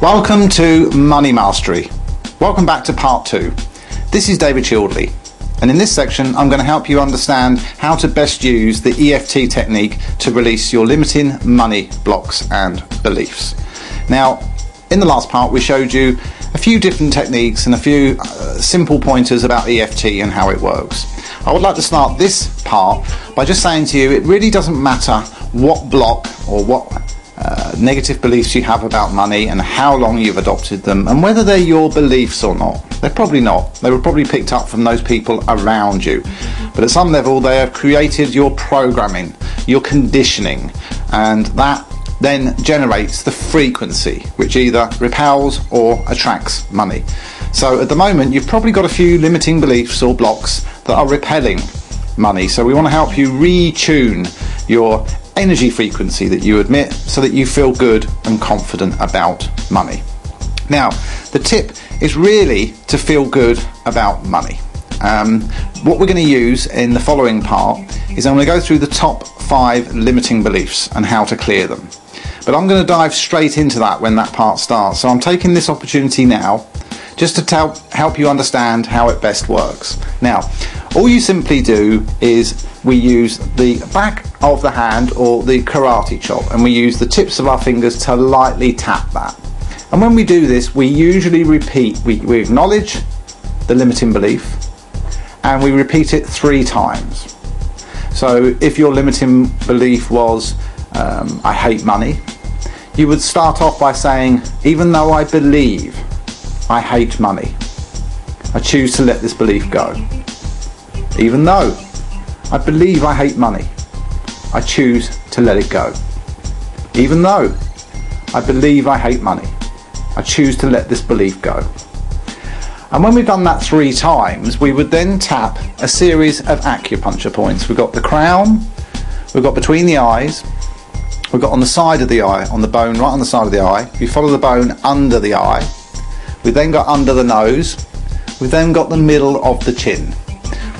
Welcome to Money Mastery. Welcome back to part 2. This is David Childley, and in this section I'm going to help you understand how to best use the EFT technique to release your limiting money blocks and beliefs. Now, in the last part we showed you a few different techniques and a few simple pointers about EFT and how it works. I would like to start this part by just saying to you it really doesn't matter what block or what negative beliefs you have about money and how long you've adopted them and whether they're your beliefs or not. They're probably not. They were probably picked up from those people around you. But at some level they have created your programming, your conditioning, and that then generates the frequency which either repels or attracts money. So at the moment you've probably got a few limiting beliefs or blocks that are repelling money. So we want to help you retune your energy frequency that you emit so that you feel good and confident about money. Now, the tip is really to feel good about money. What we're going to use in the following part is I'm going to go through the top 5 limiting beliefs and how to clear them. But I'm going to dive straight into that when that part starts. So I'm taking this opportunity now just to help you understand how it best works. Now, all you simply do is we use the back of the hand or the karate chop, and we use the tips of our fingers to lightly tap that. And when we do this, we usually repeat, we acknowledge the limiting belief and we repeat it 3 times. So if your limiting belief was I hate money, you would start off by saying, even though I believe I hate money, I choose to let this belief go. Even though I believe I hate money, I choose to let it go. Even though I believe I hate money, I choose to let this belief go. And when we've done that 3 times, we would then tap a series of acupuncture points. We've got the crown, we've got between the eyes, we've got on the side of the eye, on the bone right on the side of the eye. We follow the bone under the eye. We've then got under the nose. We've then got the middle of the chin.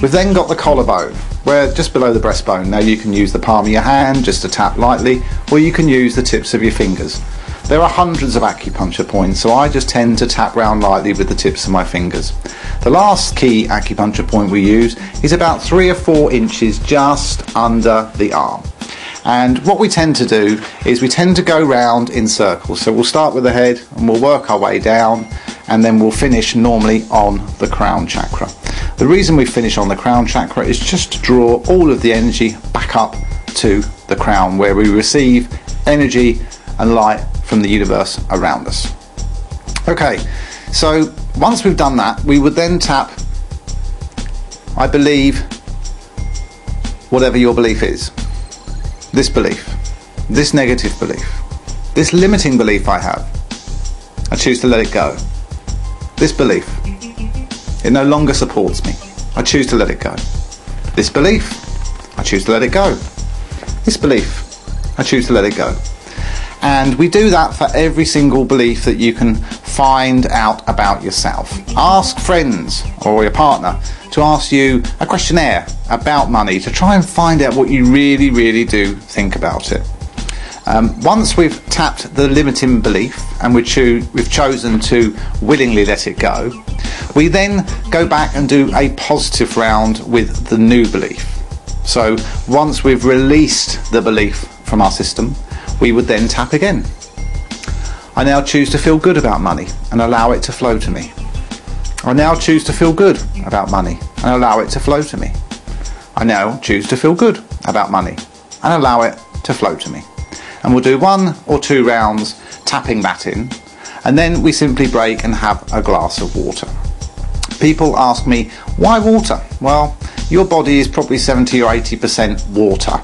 We've then got the collarbone, where just below the breastbone. Now you can use the palm of your hand just to tap lightly, or you can use the tips of your fingers. There are hundreds of acupuncture points, so I just tend to tap round lightly with the tips of my fingers. The last key acupuncture point we use is about 3 or 4 inches just under the arm. And what we tend to do is we tend to go round in circles. So we'll start with the head and we'll work our way down, and then we'll finish normally on the crown chakra. The reason we finish on the crown chakra is just to draw all of the energy back up to the crown, where we receive energy and light from the universe around us. Okay, so once we've done that, we would then tap I believe whatever your belief is. This belief, this negative belief, this limiting belief I have, I choose to let it go. This belief, it no longer supports me, I choose to let it go. This belief, I choose to let it go. This belief, I choose to let it go. And we do that for every single belief that you can find out about yourself. Ask friends or your partner to ask you a questionnaire about money to try and find out what you really do think about it. Once we've tapped the limiting belief and we've chosen to willingly let it go, we then go back and do a positive round with the new belief. So once we've released the belief from our system, we would then tap again. I now choose to feel good about money and allow it to flow to me. I now choose to feel good about money and allow it to flow to me. I now choose to feel good about money and allow it to flow to me. And we'll do 1 or 2 rounds tapping that in, and then we simply break and have a glass of water. People ask me, why water? Well, your body is probably 70 or 80% water.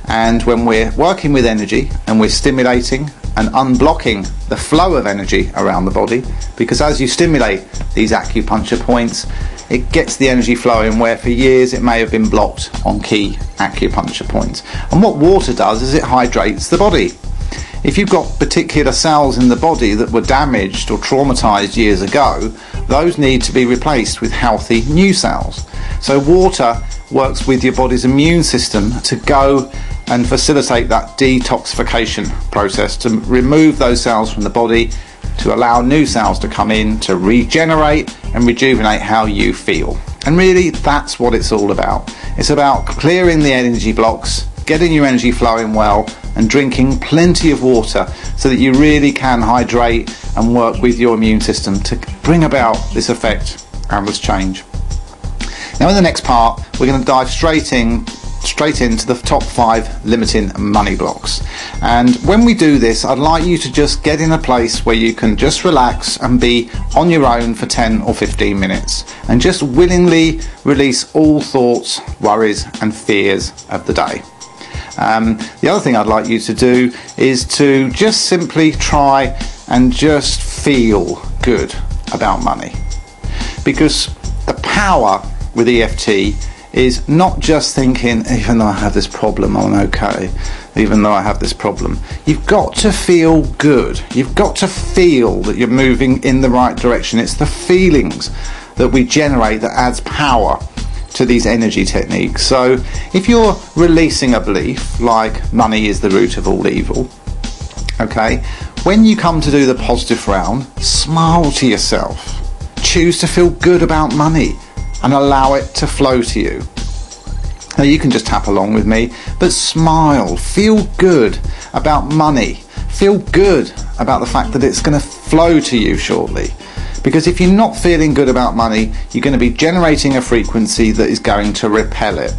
And when we're working with energy and we're stimulating and unblocking the flow of energy around the body, because as you stimulate these acupuncture points, it gets the energy flowing where for years it may have been blocked on key acupuncture points. And what water does is it hydrates the body. If you've got particular cells in the body that were damaged or traumatized years ago, those need to be replaced with healthy new cells. So water works with your body's immune system to go and facilitate that detoxification process, to remove those cells from the body, to allow new cells to come in, to regenerate and rejuvenate how you feel. And really, that's what it's all about. It's about clearing the energy blocks, getting your energy flowing well, and drinking plenty of water so that you really can hydrate and work with your immune system to bring about this effect and this change. Now in the next part, we're going to dive straight into the top 5 limiting money blocks. And when we do this, I'd like you to just get in a place where you can just relax and be on your own for 10 or 15 minutes and just willingly release all thoughts, worries and fears of the day. The other thing I'd like you to do is to just simply try and just feel good about money, because the power with EFT is not just thinking, even though I have this problem, I'm okay, even though I have this problem. You've got to feel good. You've got to feel that you're moving in the right direction. It's the feelings that we generate that adds power to these energy techniques. So if you're releasing a belief like money is the root of all evil, okay, when you come to do the positive round, smile to yourself. Choose to feel good about money and allow it to flow to you. Now you can just tap along with me, but smile, feel good about money, feel good about the fact that it's going to flow to you shortly. Because if you're not feeling good about money, you're going to be generating a frequency that is going to repel it.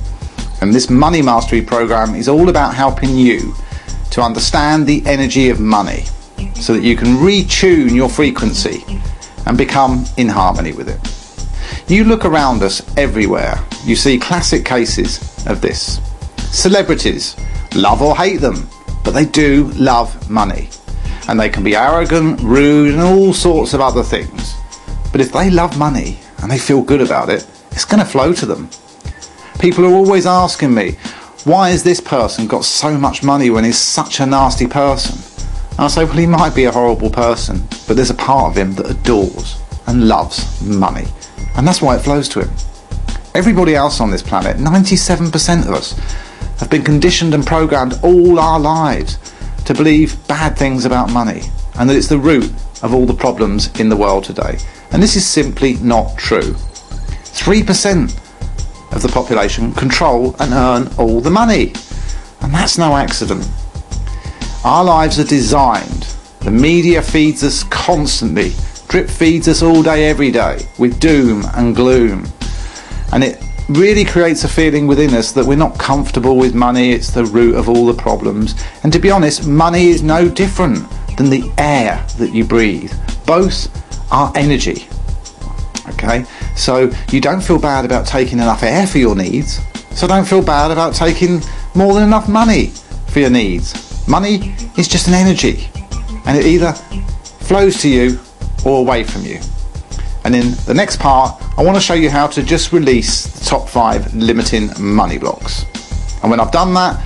And this Money Mastery program is all about helping you to understand the energy of money so that you can retune your frequency and become in harmony with it. You look around us everywhere, you see classic cases of this. Celebrities, love or hate them, but they do love money. And they can be arrogant, rude and all sorts of other things. But if they love money and they feel good about it, it's going to flow to them. People are always asking me, why has this person got so much money when he's such a nasty person? And I say, well, he might be a horrible person, but there's a part of him that adores and loves money. And that's why it flows to him. Everybody else on this planet, 97% of us, have been conditioned and programmed all our lives to believe bad things about money and that it's the root of all the problems in the world today. And this is simply not true. 3% of the population control and earn all the money. And that's no accident. Our lives are designed. The media feeds us constantly, drip feeds us all day, every day, with doom and gloom. And it really creates a feeling within us that we're not comfortable with money, it's the root of all the problems. And to be honest, money is no different than the air that you breathe. Both are energy. Okay, so you don't feel bad about taking enough air for your needs, so don't feel bad about taking more than enough money for your needs. Money is just an energy, and it either flows to you or away from you. And in the next part, I want to show you how to just release the top 5 limiting money blocks. And when I've done that,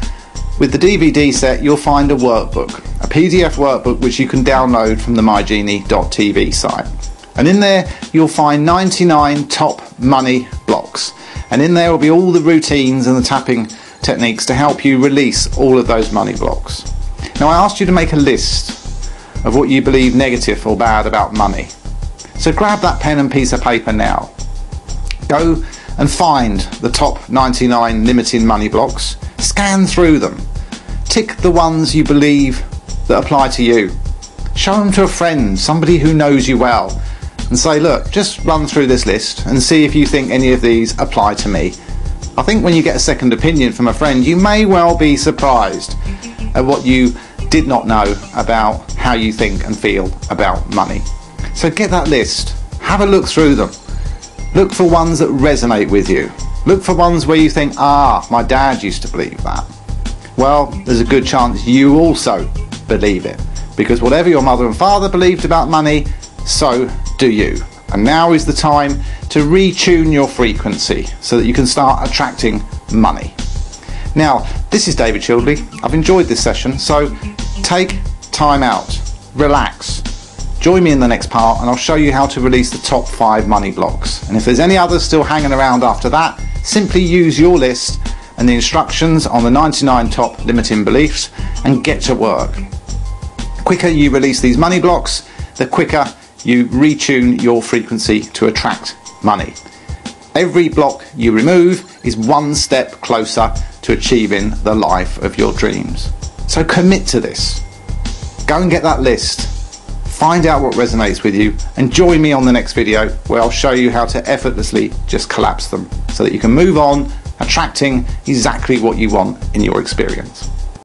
with the DVD set, you'll find a workbook, a PDF workbook which you can download from the mygenie.tv site. And in there, you'll find 99 top money blocks. And in there will be all the routines and the tapping techniques to help you release all of those money blocks. Now, I asked you to make a list of what you believe negative or bad about money. So grab that pen and piece of paper now. Go and find the top 99 limiting money blocks. Scan through them. Tick the ones you believe that apply to you. Show them to a friend, somebody who knows you well, and say, look, just run through this list and see if you think any of these apply to me. I think when you get a second opinion from a friend, you may well be surprised at what you did not know about how you think and feel about money. So get that list, have a look through them. Look for ones that resonate with you. Look for ones where you think, my dad used to believe that. Well, there's a good chance you also believe it, because whatever your mother and father believed about money, so do you. And now is the time to retune your frequency so that you can start attracting money. Now, this is David Childley. I've enjoyed this session, so take time out, relax. Join me in the next part and I'll show you how to release the top 5 money blocks. And if there's any others still hanging around after that, simply use your list and the instructions on the 99 top limiting beliefs and get to work. The quicker you release these money blocks, the quicker you retune your frequency to attract money. Every block you remove is one step closer to achieving the life of your dreams. So commit to this. Go and get that list. Find out what resonates with you and join me on the next video where I'll show you how to effortlessly just collapse them so that you can move on, attracting exactly what you want in your experience.